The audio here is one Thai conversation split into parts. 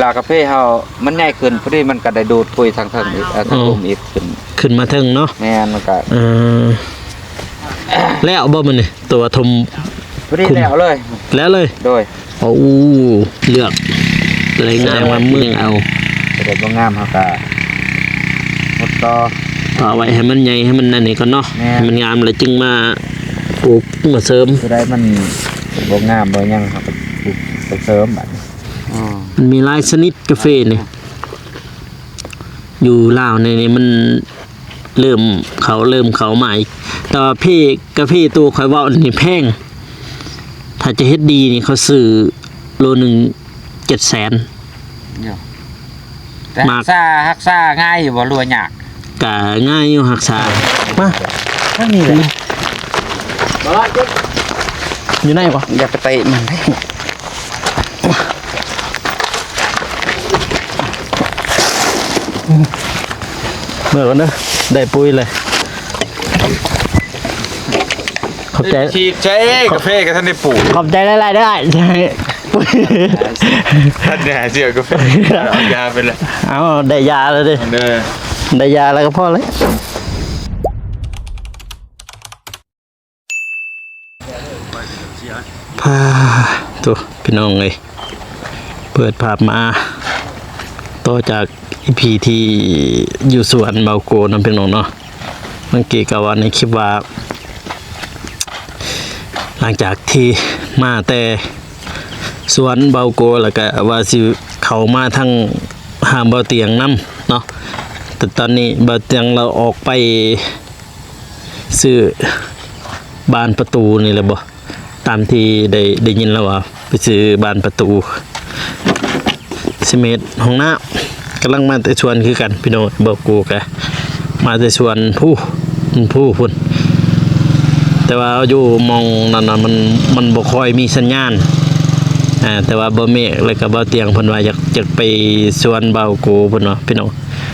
ลากาแฟเฮามันใหญ่ขึ้นพอดีมันก็ได้ดูดคุยทางอีกทางลมอีกขึ้นมาถึงเนาะแม่นมันก็แล้วบ่มันนี่ตัวทมพอดีแล้วเลยโดยโอ้เลือกเลยงามว่ามือเอาแต่บ่งามเฮาก็หมดต่อไว้ให้มันใหญ่ให้มันนั่นนี่ก่อนเนาะให้มันงามแล้วจึงมาปลูกมาเสริมจะได้มันบ่งามบ่ยังเฮาก็ปลูกไปเสริมบัดมันมีหลายชนิดกาแฟนี่อยู่ลาวในนี้มันเริ่มเขาใหม่แต่ว่าพี่กาแฟตัวข่อยเว้านี่แพงถ้าจะเฮ็ดดีนี่เขาซื้อโลนึง700,000แต่ฮักษาง่ายอยู่บ่รัวยากก็ง่ายอยู่ฮักษามาถ้ามีเลยอยู่ไหนบ่อย่าไปเตะมันได้เมื่อก่อนเด้อได้ปุ๋ยเลยขอบใจฉีดใช้กาแฟกับท่านได้ปลูกขอบใจหลายๆได้ใช่ปุ๋ยท่านเนี่ยเสียกาแฟเอายาไปเลยเอาได้ยาเลยดิได้ยาแล้วก็พอเลยพาตัวพี่น้องเลยเปิดภาพมาต่อจากอีพีที่อยู่สวนเบาโกนั่นเป็นน้องเนาะเมื่อกี้ก็ว่าในคลิปว่าหลังจากที่มาแต่สวนเบาโกแล้วก็ว่าสิเขามาทั้งหามเบาเตียงน้ำเนาะแต่ตอนนี้เบาเตียงเราออกไปซื้อบานประตูนี่แหละบ่ตามที่ได้ยินแล้วว่าไปซื้อบานประตูซีเมนต์ห้องน้ำกำลังมาแต่ชวนคือกันพี่น้องบอกกูแกมาแต่ชวนผู้พุ่นแต่ว่าอยู่มองนั่นมันบ่ค่อยมีสัญญาณแต่ว่าบ่เมฆแล้วก็บ่เตียงเพิ่นว่าอยากไปชวนเบากูเพิ่นว่าพี่น้อง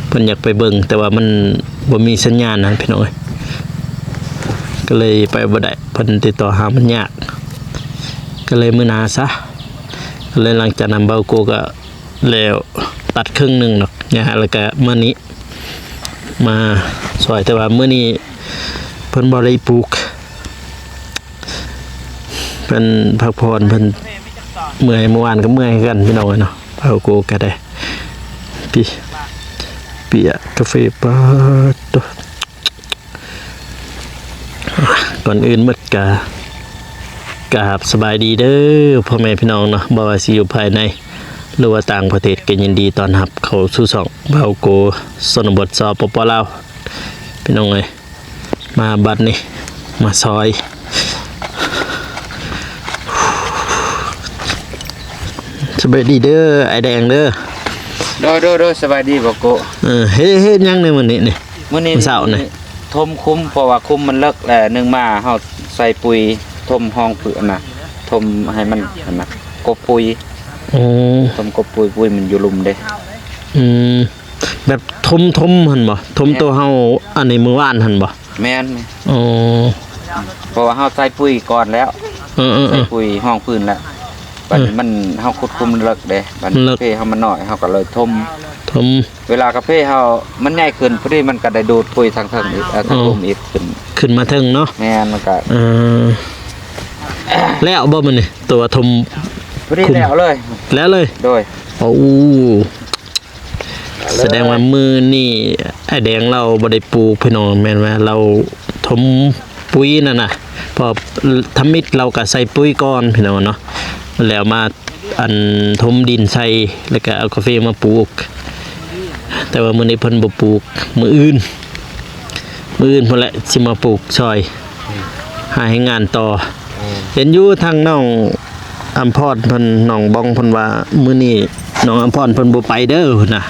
เพิ่นอยากไปเบิ่งแต่ว่ามันบ่มีสัญญาณนะพี่น้องก็เลยไปบ่ได้เพิ่นติดต่อหามันยากก็เลยมื้อหน้าซะก็เลยหลังจากนั้นเบากูก็แล้วตัดครึ่งหนึ่งเนาะเนี่ยแล้วก็เมื่อนี้มาสวยแต่ว่าเมื่อนี้เพิ่นบ่ได้ปลูกเพิ่นพักผ่อนเพิ่นเมื่อยเมื่อวานก็เมื่อยกันพี่น้องเนาะเอาโกก็ได้เปียกาแฟปาตัวก่อนอื่นหมดกราบสบายดีเด้อพ่อแม่พี่น้องเนาะบ่ว่าสิอยู่ภายในหรือว่าต่างประเทศก็ยินดีต้อนรับเข้าสู่ช่องเบาโกชนบทสปปลาวพี่น้องเอ้ยมาบัดนี้มาซอยสบายดีเด้อไอแดงเด้อโดสบายดีบ่โกเฮ็ดยังในมื้อนี้นี่มื้อนี้เช้านี่ทมคุ้มเพราะว่าคุ้มมันเลิกแล้วนึงมาเฮาใส่ปุ๋ยทมห้องเปื้อนน่ะทมให้มันน่ะกบปุ๋ยทมกบปุ๋ยมันอยู่ลุมเด้แบบทมหั่นบ่ทมตัวเฮาอันนี้มื้อวานหั่นบ่แม่นเพราะว่าเฮาใส่ปุ๋ยก่อนแล้วใส่ปุ๋ยห้องพื้นแล้วบัดมันเฮาขุดคุมเลิกเด้บัดกาแฟเฮามันน้อยเฮาก็เลยทมเวลากาแฟเฮามันใหญ่ขึ้นพอดีมันก็ได้ดูดคุยทางอีกทางลมอีกขึ้นมาถึงเนาะแม่นมันก็แล้วบ่มันนี่ตัวทมพอดีแล้วเลยโดยโอ้แสดงว่ามือนี่ไอแดงเราบ่ได้ปลูกพี่น้องแม่นว่าเราทมปุ๋ยนั่นน่ะพอทำมิดเราก็ใส่ปุ๋ยก่อนพี่น้องเนาะแล้วมาอันทมดินใส่แล้วก็เอากาแฟมาปลูกแต่ว่ามื้อนี้เพิ่นบ่ปลูกมื้ออื่นเพิ่นแหละสิมาปลูกซอยหาให้งานต่อเห็นอยู่ทางน้องอัมพรเพิ่นน้องบองเพิ่นว่ามื้อนี้น้องอัมพรเพิ่นบ่ไปเด้อน่ะ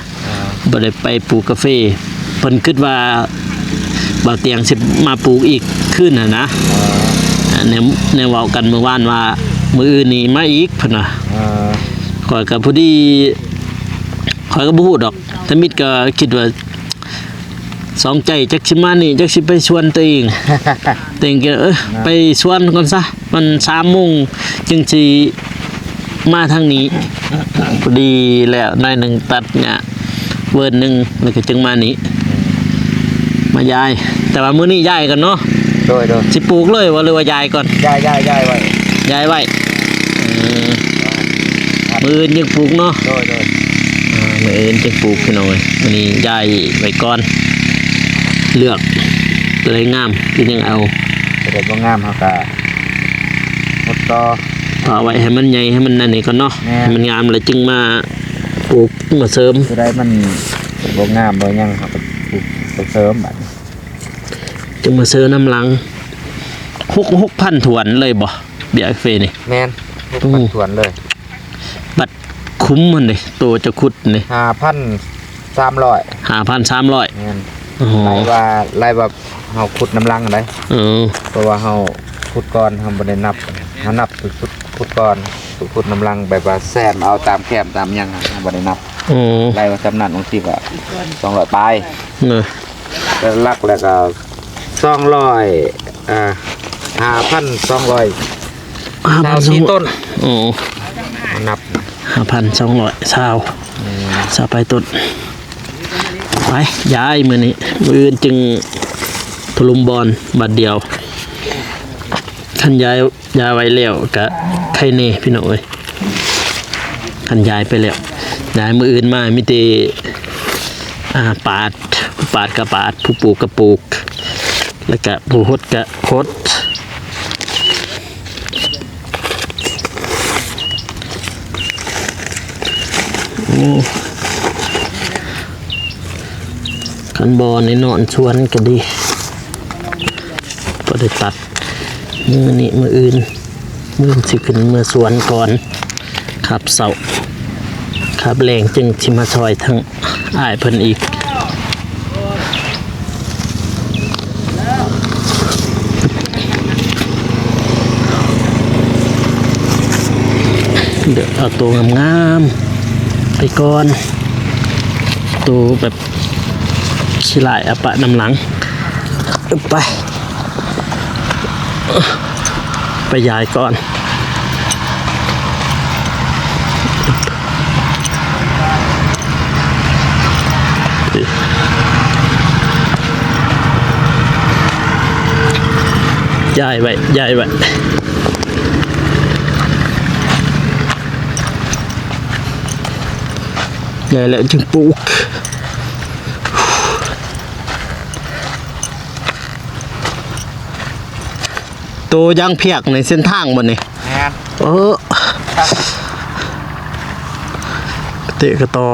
บ่ได้ไปปลูกกาแฟเพิ่นคิดว่าบ่เตียงสิมาปลูกอีกคืนน่ะนะในเว้ากันเมื่อวานว่ามื้ออื่นนี่มาอีกเพิ่นว่าข้อยก็พอดีข้อยก็บ่ฮู้ดอกแต่มิดก็คิดว่าสองใจจักสิมานี่จักสิไปชวนตัวเองก็ไปชวนก่อนซะมัน 3:00 นจึงสิ มาทางนี้พอดีแล้วนายหนึ่งตัดเนี่ยเวิร์นหนึ่งแล้วก็จึงมานี้มายายแต่ว่ามื้อนี้ยายกันเนาะโดยสิปลูกเลยว่าหรือว่ายายก่อนยายไว้ยายไว้มื้ออื่นยังปลูกเนาะโดยมื้ออื่นจะปลูกพี่น้อยมื้อนี้ยายไว้ก่อนเลือกเลยงามที่ยังเอาแต่บ่งามเฮาก็หมดต่อไว้ให้มันใหญ่ให้มันนั่นนี่ก่อนเนาะให้มันงามแล้วจึงมาปลูกมาเสริมจะได้มันบ่งามบ่ยังเฮาก็ปลูกไปเสริมบัดจึงมาเสริมน้ำหลัง6,000 ถวนเลยบ่เบี้ยเฟนี่แม่น6,000 ถวนเลยบัดคุ้มมันนี่โตจะขุดนี่5,300 5,300แม่นไล่ว่าเฮาขุดน้ำลังได้เพราะว่าเฮาขุดก่อนเฮาบ่ได้นับเฮานับขุดก่อนขุดน้ำลังแบบว่าแซมเอาตามแคมตามหยังเฮาบ่ได้นับไล่ว่าจำนั้นบางทีก็200ปลายแล้วลักแล้วก็2005,200ต้นนับ5,200ชาวไปต้นไปย้ายมื้อนี้มื้อจึงถลุมบอลบัดเดียวคันย้ายไว้แล้วก็ใครแน่พี่น้องเอ้ยคันย้ายไปแล้วย้ายมื้ออื่นมามีแต่ปาดก็ปาดผู้ปลูกก็ปลูกแล้วก็ผู้หดก็หดคันบอลในนอนชวนก็ดีก็ได้ตัดมือนี้มืออื่นสิขึ้นมือสวนก่อนขับเสาขับแรงจึงชิมาซอยทั้งอ้ายเพิ่นอีกเดี๋ยวเอาตัวงามๆไปก่อนตัวแบบขี้ลายอปะน้ำหลังไปยายก่อนยายไว้ยายแล้วจึงปลูกตัวยังเพียกในเส้นทางบนนี่เตะกระตอ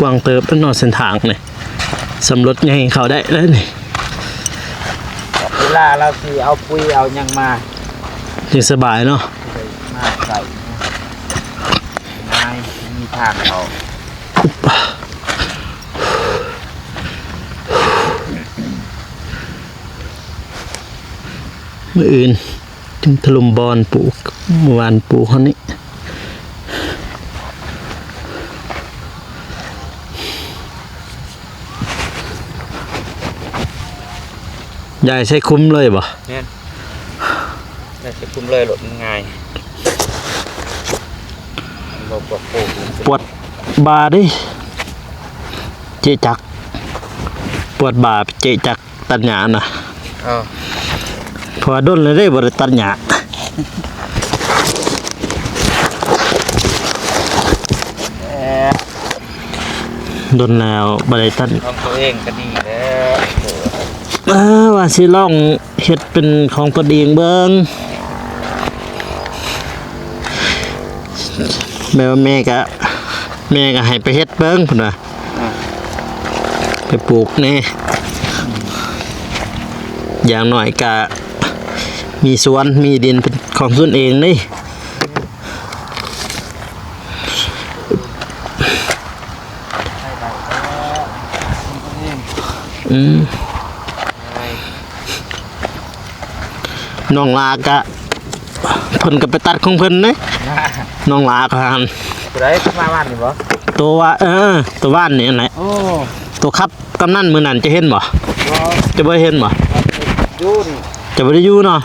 กวางเติบนอกเส้นทางนี่สำรวจยังเขาได้แล้วนี่เวลาเราสิเอาปุ๋ยเอายังมายังสบายเนาะมาใส่ง่ายมีทางเอาเมื่ออื่นจึงถลุมบอลปลูกเมื่อวานปลูกเขานี้ยายใช้คุ้มเลยบ่เนี่ยยายใช้คุ้มเลยหลดง่ายปวดบาดิเจจักปวดบาเจจักตัดหญ้านะพอด้นเลยได้บริตัดหญ้าด้นแล้วบริตัดของตัวเองก็ดีแล้วว่าสิลองเฮ็ดเป็นของตัวเองเบิ่งแม่ก็ให้ไปเฮ็ดเบิ่งพุ่นน่ะไปปลูกแน่อย่างน้อยก็มีสวนมีดินเป็นของตนเองนี่น้องลากะเพิ่นก็ไปตัดของเพิ่นนี่น้องลากหันตัวใดมาบ้านนี่บ่ตัวว่าตัวบ้านนี่แหละตัวครับกำนันมื้อนั้นจะเห็นบ่จะบ่เห็นบ่อ อยู่นี่ จะบ่ได้อยู่เนาะ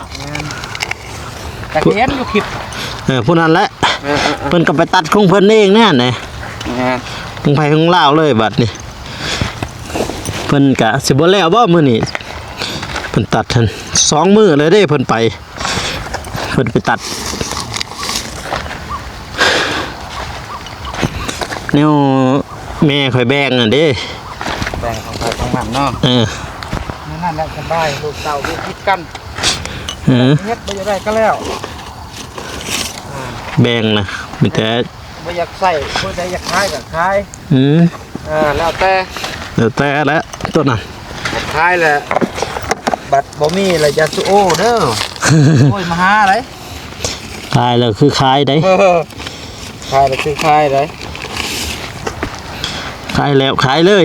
แต่เห็นอยู่คลิป ผู้นั้นแหละเพิ่นก็ไปตัดของเพิ่นเองแน่น่ะของไผของลาวเลยบัดนี้เพิ่นก็สิบ่แล้วบ่มื้อนี้เพิ่นตัดทัน2มื้อเลยเด้เพิ่นไปตัดแนวแม่ค่อยแบ่งอ่ะเด้ แบ่งของใครของมันเนาะนั่นแหละสบายลูกเต่าลูกคิดกันเฮ็ดบ่ได้ก็แล้ว แบ่งนะมีแต่ บ่อยากใส่บ่ได้อยากขายก็ขายแล้วแต่แล้วตัวนั้น ขายแหละบัดบ่มีแล้วจะสู้โอ้เด้อโอ้ยมาหาอะไร ขายแล้วคือขายได้ ขายแล้วคือขายได้ ขายแล้วขายเลย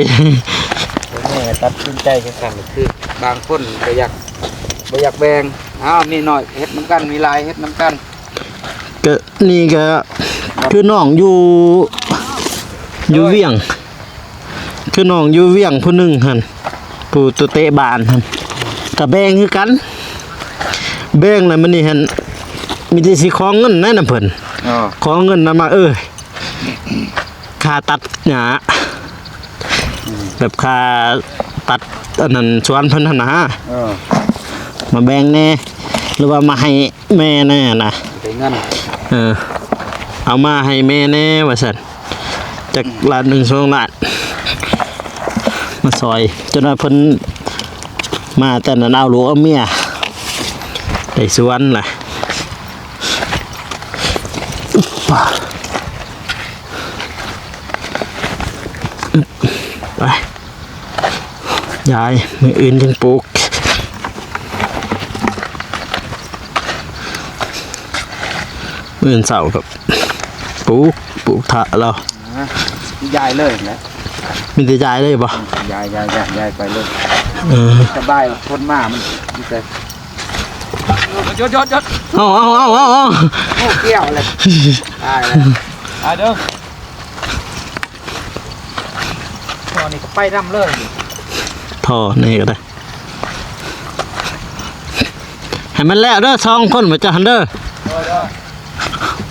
แม่ตัดสินใจจังซั่นคือบางคนก็อยากแบ่งมีหน่อยเฮ็ดน้ำกันมีลายเฮ็ดน้ำกัน ก็นี่ก็คือน้องอยู่เวียงคือน้องอยู่เวียงผู้หนึงหั่นผู้ตัวเตะบานหั่นก็แบ่งคือกันแบ่งแล้วมันนี่หั่นมีแต่สิขอเงินนั่นน่ะเพิ่นขอเงินนำมาค่าตัดหญ้าแบบค่าตัดอันนั้นสวนเพิ่นหั่นนะมาแบ่งแน่หรือว่ามาให้แม่แน่นะ ได้เงิน เอามาให้แม่แน่ว่าซั่นจักล้าน1 2ล้านมาซอยจนว่าเพิ่นมาแต่นั้นเอาลูกเอาเมียได้สวนล่ะไปยายมื้ออื่นจึงปลูกมื้ออื่นเช้ากับปลูกถะเรายายเลยแหละ มีแต่ยายเลยบ่ยายไปเลยสบายคนมามันดีใจยศเอา โอ้เกี่ยวเลยตายแล้วเด้อตอนนี้ก็ไปดำเลยท่อนี่ก็ได้ให้มันแล้วเด้อ2คนมาจะหันเด้อ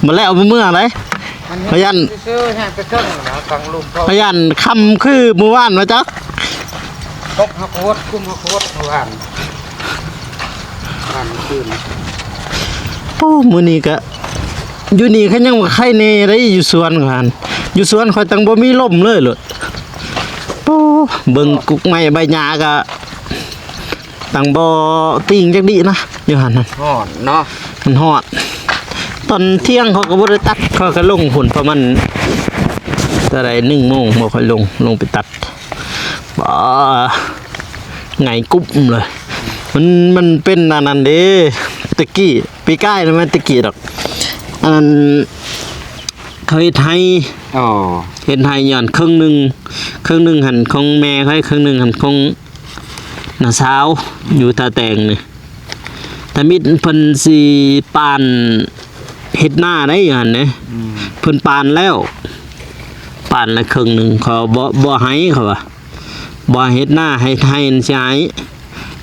มาแล้วเมื่อไหร่พยันซื้อแห้งไปเครื่องนะฟังลุงพยันคำคือเมื่อวานมาจักตกหักโคตรกุ้มหักโคตรเมื่อวานคืนโอ้มื้อนี้ก็อยู่นี่เขายังว่าใครแน่ได้อยู่สวนกันอยู่สวนค่อยตั้งบ่มีลมเลยโลดโอ้เบิ่งกุกไม้ใบหญ้าก็ตั้งบ่ติ่งจักดีนะอยู่หั่นน่ะฮ้อนเนาะมันฮอดตอนเที่ยงเขาก็บ่ได้ตัดเขาก็ลงหุ่นประมาณเท่าไหร่1 โมงบ่ค่อยลงไปตัดบ่ไงกุ๊บเลยมันเป็นอันนั้นเด้ตะกี้ปีกายนะมันตะกี้ดอกอันเขาเฮ็ดให้เฮ็ดให้ย้อนครึ่งหนึงหั่นของแม่เขาครึ่งหนึงหั่นของน้าสาวอยู่ตาแตงนี่แต่มิดเพิ่นสิปานเฮ็ดหน้าได้อยู่หั่นเด้เพิ่นปานแล้วปานละครึ่งหนึงเขาบ่ให้เขาว่าบ่เฮ็ดหน้าให้ไทยสิให้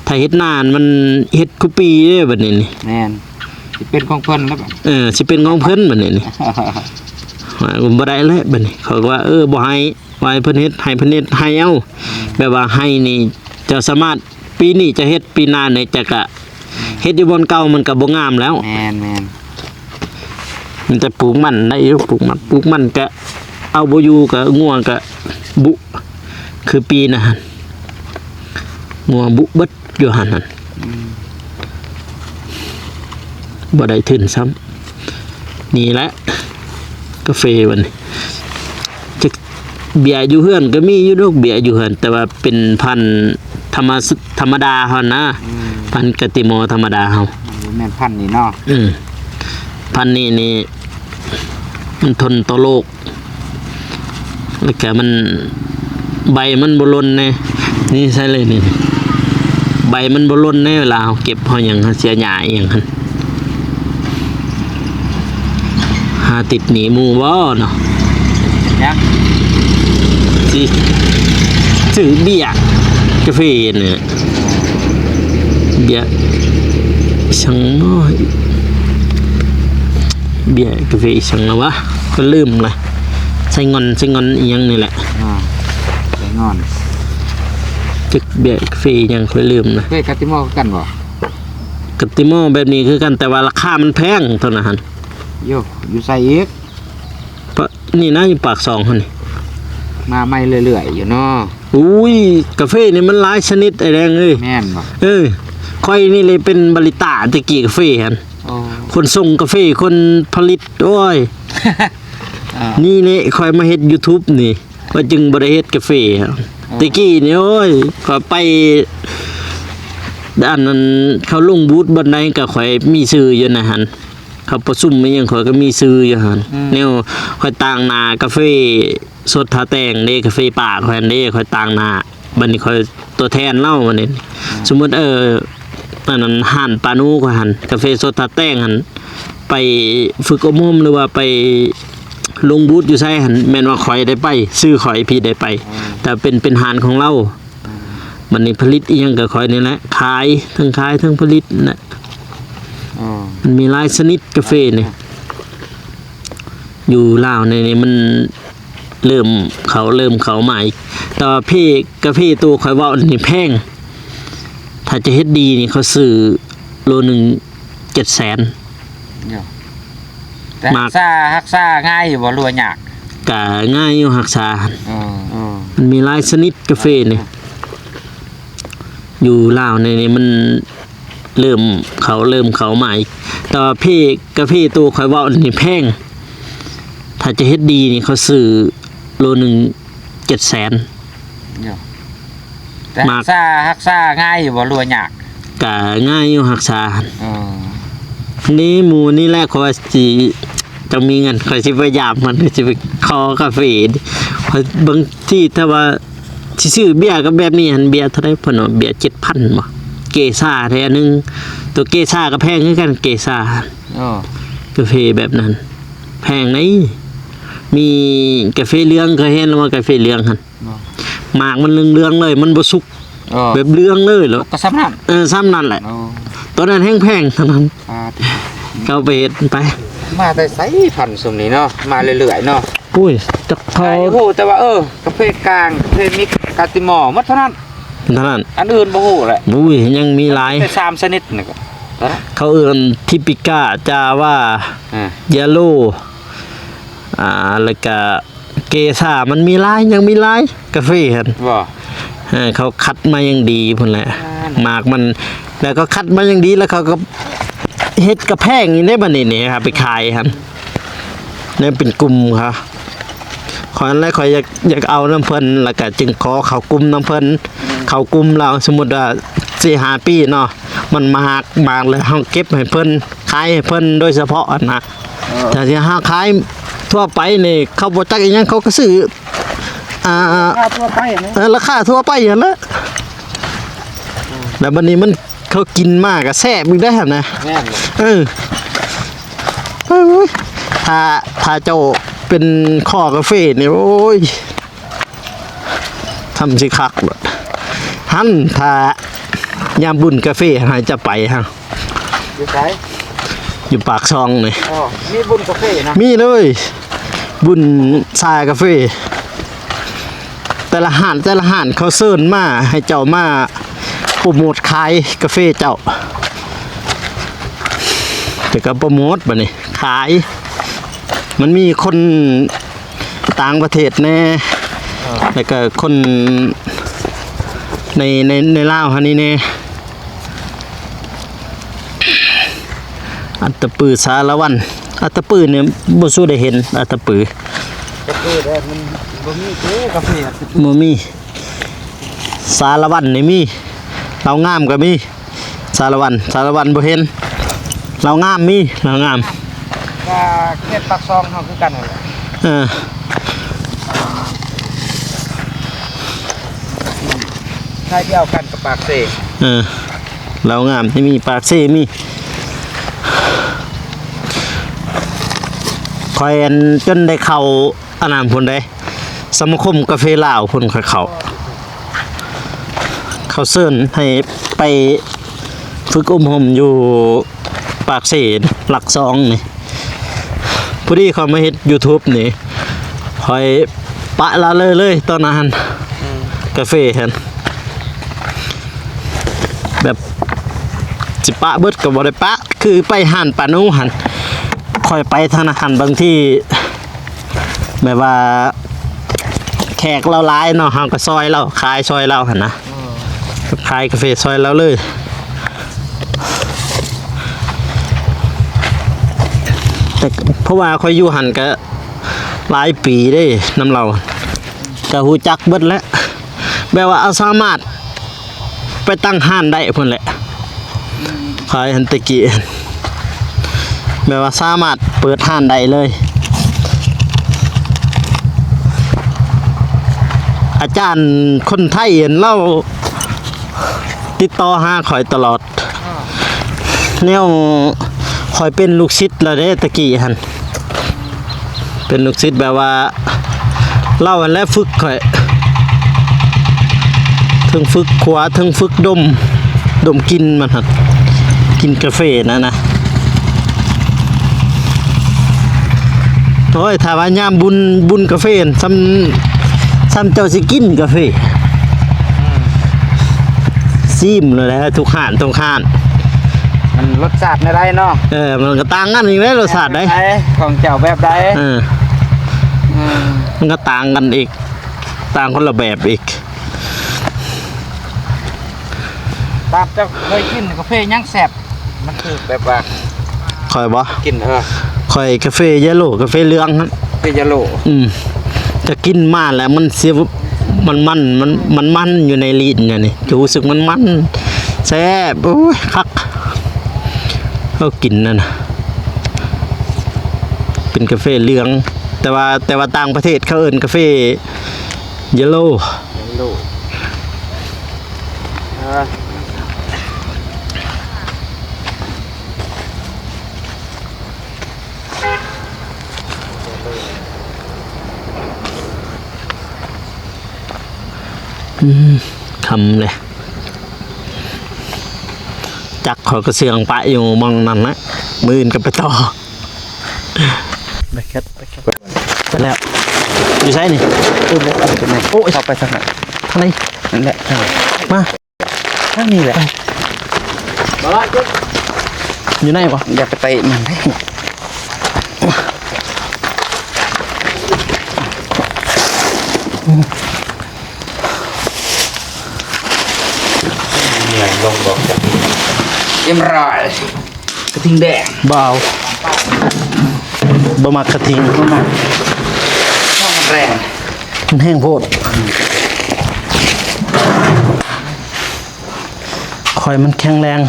ถ้าเฮ็ดหน้ามันเฮ็ดคุปีเด้บัดนี้นี่แม่นสิเป็นของเพิ่นแล้วบัดสิเป็นของเพิ่นบัดนี้นี่บ่ได้แล้วบัดนี้เขาว่าบ่ให้ไว้เพิ่นเฮ็ดให้เพิ่นเฮ็ดให้เอาแบบว่าให้นี่จะสามารถปีนี้จะเฮ็ดปีหน้านี่จะก็เฮ็ดอยู่บนเก่ามันก็บ่งามแล้วแม่นมันจะปลูกมันได้อยู่ปลูกมันก็เอาบ่อยู่ก็ง่วงก็บุคือปีนะหั่นงัวบุเบิดอยู่หั่นนั่นบ่ได้ถึงซ้ำนี่แหละกาแฟวันนี้จะเบียร์อยู่เฮือนก็มีอยู่ดอกเบียร์อยู่เฮือนแต่ว่าเป็นพันธุ์ธรรมดาเฮานะพันธุ์กติโมธรรมดาเฮาแม่นพันธุ์นี่เนาะพันธุ์นี่มันทนต่อโรคแล้วก็มันใบมันบ่หล่นแน่นี่ใช่เลยนี่ใบมันบ่หล่นแน่เวลาเฮาเก็บเฮาหยังเสียหญ้าอีหยังหั่นหาติดหนีหมู่บ่เนาะยังสิซื้อเบียร์กาแฟเนี่ย เบียร์ช่างน้อยเบียร์กาแฟช่างนะวะก็ลืมเลยใส่งอนอีหยังนี่แหละ ใส่งอน จึกเบียร์กาแฟยังค่อยลืมนะ เฮ้ยคาติมอกันบ่ กติโมแบบนี้คือกันแต่ว่าราคามันแพงเท่านั้นหั่น โยอยู่ใส่อีก เพราะนี่นะอยู่ปากซองหั่นนี่ มาไม่เรื่อยๆอยู่เนาะ อุ้ยกาแฟนี่มันหลายชนิดไอ้แดงเอ้ย แม่นบ่ ค่อยนี่เลยเป็นบาริสต้าตะกี้กาแฟหั่น โอ้ คนส่งกาแฟคนผลิตโอ้ย นี่นี่ค่อยมาเฮ็ด YouTube นี่ว่าจึงบ่ได้เฮ็ดกาแฟครับตะกี้นี่โอ้ยก็ไปด้านนั้นเขาลงบูธบันไดก็ข่อยมีชื่ออยู่นะหั่นเขาประชุมอีหยังข่อยก็มีชื่ออยู่หั่นแนวข่อยต่างหน้ากาแฟสดทาแตงเด้กาแฟป่าข่อยเด้ข่อยต่างหน้าบัดนี้ข่อยตัวแทนเล่าบัดนี้สมมุติอันนั้นห่านปานูข่อยหั่นกาแฟสดทาแตงหั่นไปฝึกอบรมหรือว่าไปลงบูธอยู่ไสหั่นแม่นว่าข่อยได้ไปซื้อข่อยพี่ได้ไปแต่เป็นหานของเรามันนี่ผลิตอีหยังก็ข่อยนี่แหละขายทั้งผลิตนะ อ๋อ มันมีหลายชนิดกาแฟนี่อยู่ลาวในนี่มันเริ่มเขาใหม่แต่ว่าพี่กาแฟตัวข่อยเว้านี่แพงถ้าจะเฮ็ดดีนี่เขาซื้อโลนึง700,000 โยแต่ฮักซ่าง่ายอยู่บ่รัวยาก ก็ง่ายอยู่รักษา อ๋อ มันมีหลายชนิดกาแฟนี่อยู่ลาวในนี่มันเริ่มเขาใหม่แต่ว่าพี่กาแฟตัวข่อยเว้านี่แพงถ้าจะเฮ็ดดีนี่เขาซื้อโลนึง700,000 โยแต่ฮักซ่าง่ายอยู่บ่รัวยาก ก็ง่ายอยู่รักษา อ๋อ นี่หมู่นี่แหละเขาว่าสิจะมีเงินข่อยสิพยายามมันสิไปขอกาแฟข่อยบางที่ถ้าว่าสิซื้อเบียร์ก็แบบนี้หั่นเบียร์เท่าใดเพิ่นว่าเบียร์ 7,000 บ่เกซ่าแท้นึงตัวเกซ่าก็แพงคือกันเกซ่า อ๋อก าแฟแบบนั้นแพงไหนมีกาแฟเหลืองเคยเห็นว่ากาแฟเหลืองหั่นหมากมันเหลืองๆเลยมันบ่สุก อ๋อ แบบเหลืองเลยเหรอ ก็ซ้ำนั่น ซ้ำนั่นแหละ โอ้ ตัวนั้นแพงๆเท่านั้น ที่ เขาไปเฮ็ดไป มาแต่ไสพันธุ์สมนี้เนาะมาเรื่อยๆเนาะ ปุ้ยจักเขา โอ้โหแต่ว่ากาแฟกลางกาแฟมิกกาติมอหมดเท่านั้น เท่านั้น อันอื่นบ่ฮู้แหละ ปุ้ยยังมีหลาย แต่3ชนิดนี่ก็เท่านั้น เขาเอิ้นทิปิก้าจาว่า เยลโล่แล้วก็เกซ่ามันมีหลายยังมีหลายกาแฟหั่น บ่ เขาคัดมาอย่างดีพุ่นแหละหมากมันแล้วก็คัดมาอย่างดีแล้วเขาก็เฮ็ดกระแพงนี่ได้บัดนี้นี่ครับไปขายหั่นนี่เป็นกลุ่มครับขออันแรกขอยอยากเอาน้ำเพิ่นแล้วก็จึงขอเข้ากลุ่มน้ำเพิ่นเข้ากลุ่มเราสมมุติว่า4-5 ปีเนาะมันมากเลยเฮาเก็บให้เพิ่นขายให้เพิ่นโดยเฉพาะนะแต่สิหาขายทั่วไปนี่เขาบ่จักอีหยังเขาก็ซื้อทั่วไปนะ ราคาทั่วไปอย่างนั้นแล้วบัดนี้มันเขากินมากก็แซ่บอีกได้หั่นนะ แม่น เอ้ยถ้าเจ้าเป็นข้อกาแฟนี่โอ้ยทำสิคักเลยหันถ้ายามบุญกาแฟหายจะไปฮะ อยู่ไส อยู่ปากซองนี่ อ๋อมีบุญกาแฟนะ มีเลยบุญชากาแฟแต่ละหานเขาเซิ้นมาให้เจ้ามาโปรโมทขายกาแฟเจ้าแต่ก็โปรโมทบัดนี้ขายมันมีคนต่างประเทศแน่แล้วก็คนในลาวหั่นนี่แน่อัตตปือสารวันอัตตปือเนี่ยบ่สู้ได้เห็นอัตตปือก าแฟได้มันบ่มีกาแฟ บ่มีสารวันนี่มีเรางามก็มีสารวันบ่เห็นเรางามมีเรางาม ก็เขตปากซองเฮาคือกันนั่นแหละ ใช่เดียวกันกับปากเส เรางามที่มีปากเซ่มีคอยอันจนได้เข้าอันนั้นพุ่นได้สมาคมกาแฟลาวพุ่นเขาเชิญให้ไป ฝึกอุ้มห่มอยู่ปากเสนหลักซองนี่พอดีเขามาเฮ็ด YouTube นี่คอยปะละเลยตอนนั้นกาแฟหั่นแบบสิปะเบิดก็บ่ได้ปะคือไปห้านปานูหั่นคอยไปธนาคารบางที่แบบว่าแขกเราหลายเนาะเฮาก็ซอยเราขายซอยเราหั่นนะขายกาแฟซอยเราเลยแต่เพราะว่าคอยอยู่หันก็หลายปีได้น้ำเราก็ฮู้จักเบิดแล้วแบบว่าเอาสามารถไปตั้งห้านได้พุ่นแหละขายหันตะกี้แบบว่าสามารถเปิดห้านได้เลยอาจารย์คนไทยเห็นเล่าติดต่อหาข่อยตลอดแนวข่อยเป็นลูกศิษย์แล้วเด้ตะกี้หั่นเป็นลูกศิษย์แบบว่าเล่าและฝึกข่อยถึงฝึกขวาถึงฝึกดมกินมันหั่นกินกาแฟนะโอ้ยถ้าว่ายามบุญกาแฟซ้ำเจ้าสิกินกาแฟซิมเลยแหละทุกห้านมันรสชาติได้เนาะมันก็ต่างกันอีกแล้วรสชาติได้ของเจ้าแบบใดมันก็ต่างกันอีกต่างคนละแบบอีกตามเจ้าเคยกินกาแฟยังแซ่บมันคือแบบว่าค่อยบ่กินค่อยกาแฟเยลโล่กาแฟเหลืองฮะกาแฟเยลโล่จะกินมาแล้วมันเสียมันอยู่ในลิ้นนี่จะรู้สึกมันแซ่บโอ้ยคักเขากินนั่นน่ะเป็นกาแฟเหลืองแต่ว่าต่างประเทศเขาเอิ้นกาแฟเยลโล่คำเลยจักขอกระเสียงปะอยู่มองนั่นนะมือนกับไปต่อไปแล้วอยู่ใช่นี่โอ้ยเข้าไปทางไหนทางไหนนั่นแหละมาทางนี้แหละอยู่ไหนวะอย่าไปเตะมันได้ลงบอกจะเอ็มรอยกระทิงแดงเบาบะมักกระทิงบะมักช่องแรงมันแห้งโพดคอยมันแข็งแรง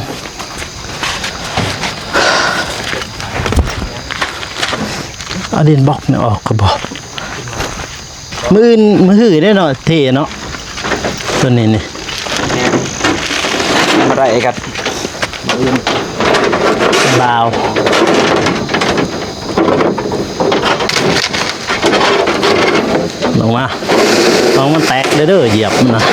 เอาดินบล็อกเนี่ยออกก็บอกมือหือได้เนาะเทเนาะตัวนี้นี่มาได้กันลาวลงมาลองมันแตกเด้อเหยียบมันนะ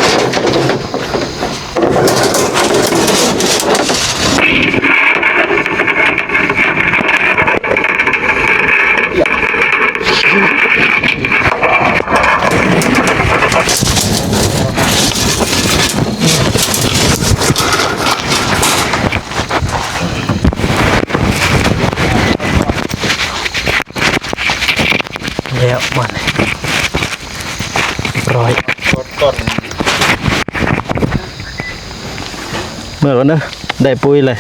แล้วมันร้อยเมื่อก่อนเนอะได้ปุ้ยเลย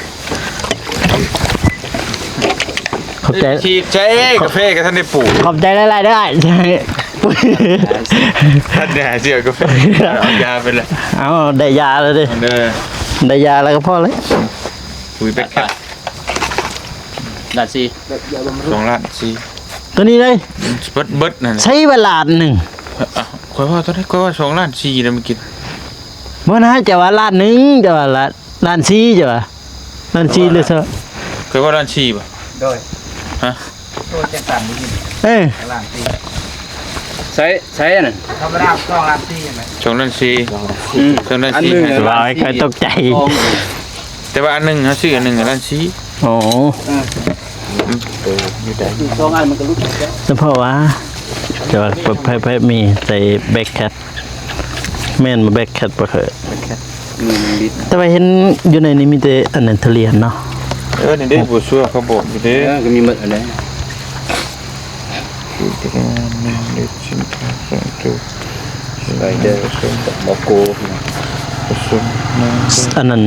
ขอบใจฉีดใช้กาแฟกับท่านได้ปลูกขอบใจหลายๆได้ใช่ปุ้ยท่านได้หาเสียกาแฟเอายาไปเลยเอาได้ยาเลยดิได้ยาแล้วก็พอเลยปุ้ยไปแค่ล้าน2 ล้าน 4ตัวนี้เลยเบิดนั่นใช้เวลาหนึ่งค่อยว่าตอนนี้ค่อยว่า2 ล้าน 4นะมันกินเมื่อนะจะว่าล้านหนึ่งจะว่าล้าน4จะว่าล้าน4เลยซะค่อยว่าล้าน 4ป่ะโดยฮะโดยจะสั่นนี่ล้าน 4ใช้นั่นธรรมดา2 ล้าน 4ใช่มั้ย2 ล้าน 4 2 ล้าน 4ว่าใครตกใจแต่ แต่ว่าอันหนึงเฮาซื้ออันหนึงอันนั้นสิ อ๋อ อยู่สองอันมันก็รู้จักแล้ว เฉพาะว่าจะว่าไปมีใส่แบ็คแคทแม่นมาแบ็คแคทบ่เคย 1 ลิตร แต่ว่าเห็นอยู่ในนี้มีแต่อันนั้นทะเลียนเนาะ นี่เด้บ่ชัวร์เขาบอกอยู่เด้ ก็มีหมดอันนั้น ไปเด้อบ่โก อันนั้น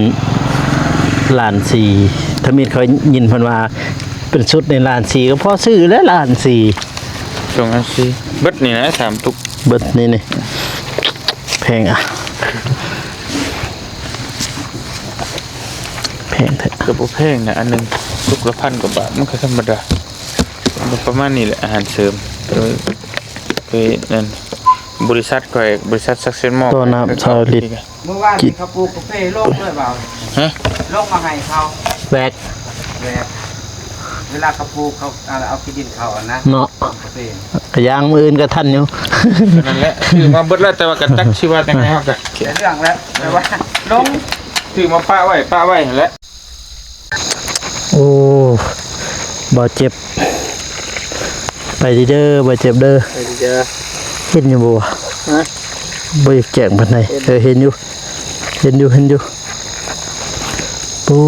ล้านสี่ถ้ามีเขายินเพิ่นว่าเป็นชุดในล้านสี่ก็พอซื้อแล้วล้านสี่ ส่งอันสิเบิดนี่นะ3ตุก เบิดนี่แพงอ่ะแพงแท้ ก็บ่แพงนะอันหนึงตุกละ1,000 กว่าบาทมันก็ธรรมดามันประมาณนี้แหละอาหารเสริมไปนั่นบริษัทก้อยบริษัทซักเซนมอ ตัวน้ำชาวลิตร เมื่อวานนี่เขาปลูกกาแฟโลกด้วยเปล่า ฮะ โลกมาให้เขา แบก แบบเวลาเขาปลูกเขาเอาขี้ดินเขาอะนะ เนาะ กาแฟ กระยางมืออื่นก็ทันอยู่ นั่นแหละถือมาเบิดแล้วแต่ว่ากันตักชื่อว่าแต่งไงฮะกัน เป็นเรื่องแล้วแต่ว่าลง ถือมาป้าไว้นั่นแหละ โอ้บ่เจ็บ ไปดีเด้อบ่เจ็บเด้อ ไปเจอ เห็นอยู่บ่ ฮะ บ่อยากแจ้งปานใดเห็นอยู่โอ้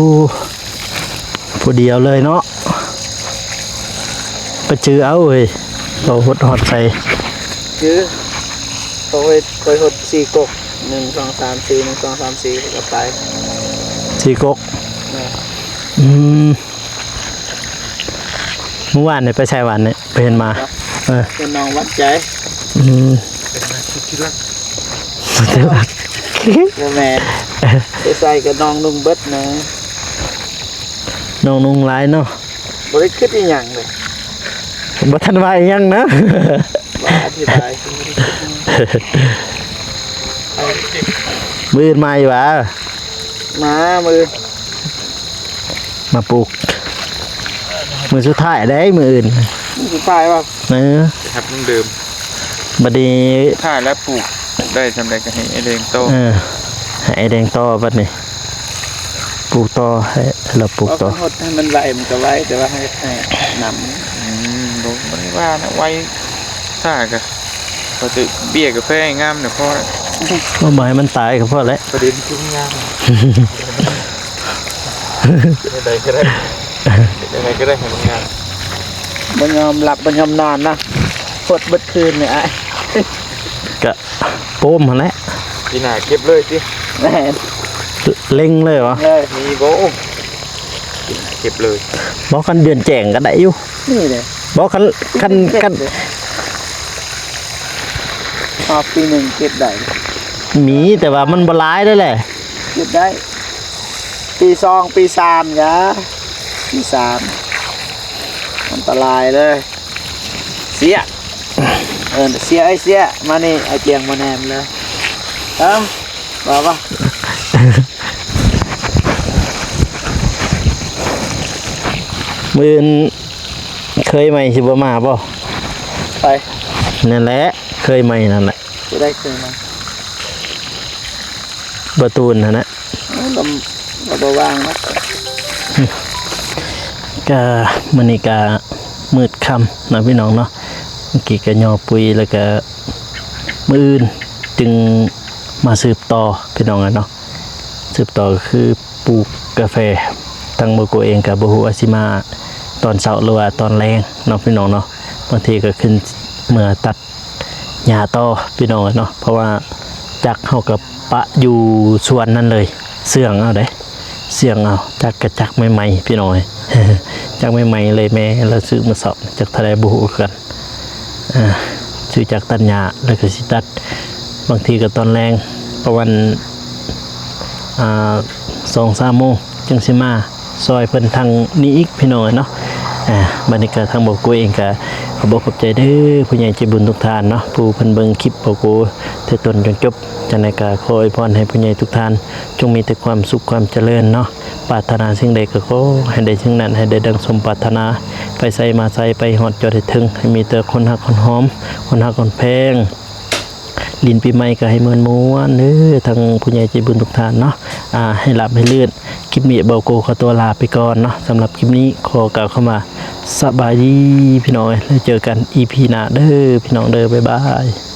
ผู้เดียวเลยเนาะไปจื้อเอาเว้ยเราหดฮอดใส่ คือเขาไปหด4กก1 2 3 4 1 2 3 4ก็ไป สีกกอืมเมื่อวานเนี่ยไปใช้วันเนี่ยไปเห็นมาเออ เป็นน้องวัดใจ อืมเดี๋ยว บ่แม่ไปใส่กับน้องนุ่งเบิดนะ น้องนุ่งร้ายเนาะ บ่ได้คิดอีหยังเลย บ่ทันว่าอีหยังนะ ว่าอธิบาย มืออื่นมาอยู่วะ มามือ มาปลูกมือสุดท้ายได้มืออื่น สิไปว่า เออ ครับเดิม บัดนี้ ถ้าแล้วปลูกได้ทำได้ก็ให้ไอ้แดงโต เออให้ไอ้แดงต่อบัดนี้ปลูกต่อให้เราปลูก เอา ต่อ หดให้มันไหวมันก็ไหวแต่ว่าให้นำ บ่ได้ว่านะไว้ถ้าก็เขาจะเบี้ยกาแฟให้งามเนี่ยพอ บ่บ่ให้มันตายก็พอแล้ว ประเด็นคืองามได้ก็ได้ยังไงก็ได้ให้มันงาม บ่ยอมหลับบ่ยอมนอนนะหดเบิดคืนเนี่ยไอ้ ก็โป้มหั่นแหละ ปีหน้าเก็บเลยสิ แม่น เล็งเลยวะ เลย มีโบเก็บเลย บ่คันเดือนแจ้งก็ได้อยู่ นี่เลย บ่คัน พอปีหนึ่งเก็บได้ มีแต่ว่ามันบ่หลายได้แหละ เก็บได้ปี2ปี3ยะปี3อันตรายเลยเสียเสียไอ้เสียมานี่ไอ้เจียงมาแนมเลยบอกว่า มื้ออื่นเคยไหมสิบ่มาบ่ ไป นั่นแหละเคยไหมนั่นแหละ จะได้คืนมา ประตูนั่นแหละ เราว่างนะ ก็มื้อนี้ก็มืดค่ำนะพี่น้องเนาะเมื่อกี้ก็ย่อปุ๋ยแล้วก็มื้ออื่นจึงมาสืบต่อพี่น้องกันเนาะสืบต่อก็คือปลูกกาแฟทางบ่กูเองก็บ่ฮู้ว่าสิมาตอนเช้าหรือว่าตอนแลงเนาะพี่น้องเนาะบางทีก็ขึ้นเมื่อตัดหญ้าต่อพี่น้องเนาะเพราะว่าจักเฮากับปะอยู่สวนนั่นเลยเสื่องเอาเด้เสี่ยงเอาจักกระจักใหม่ๆพี่น้อง จักใหม่ๆเลยแม่เราซื้อมาสอบจากทะเลบ่ฮู้กันซื้อจากตัญญาแล้วก็สิตัดบางทีก็ตอนแรงประมาณ2-3 โมงจึงสิมาซอยเพิ่นทางนี้อีกพี่น้องเนาะบัดนี้ก็ทางบ่กูเองก็ขอบอกขอบใจเด้อผู้ใหญ่ใจบุญทุกท่านเนาะผู้เพิ่นเบิ่งคลิปบ่กูแต่ต้นจนจบจังได๋ก็ขออวยพรให้ผู้ใหญ่ทุกท่านจงมีแต่ความสุขความเจริญเนาะปรารถนาสิ่งใดก็ขอให้ได้สิ่งนั้นให้ได้ดังสมปรารถนาไปใส่มาใส่ไปฮอดจอดให้ถึงให้มีแต่คนฮักคนหอมคนฮักคนแพงลินปีใหม่ก็ให้ม่วนๆเด้อทางผู้ใหญ่ใจบุญทุกท่านเนาะ ให้หลับให้ลื่นคลิปนี้เบาโกขอตัวลาไปก่อนเนาะสำหรับคลิปนี้ขอกล่าวเข้ามาสบายดีพี่น้องแล้วเจอกัน EP หน้าเด้อพี่น้องเด้อบ๊ายบาย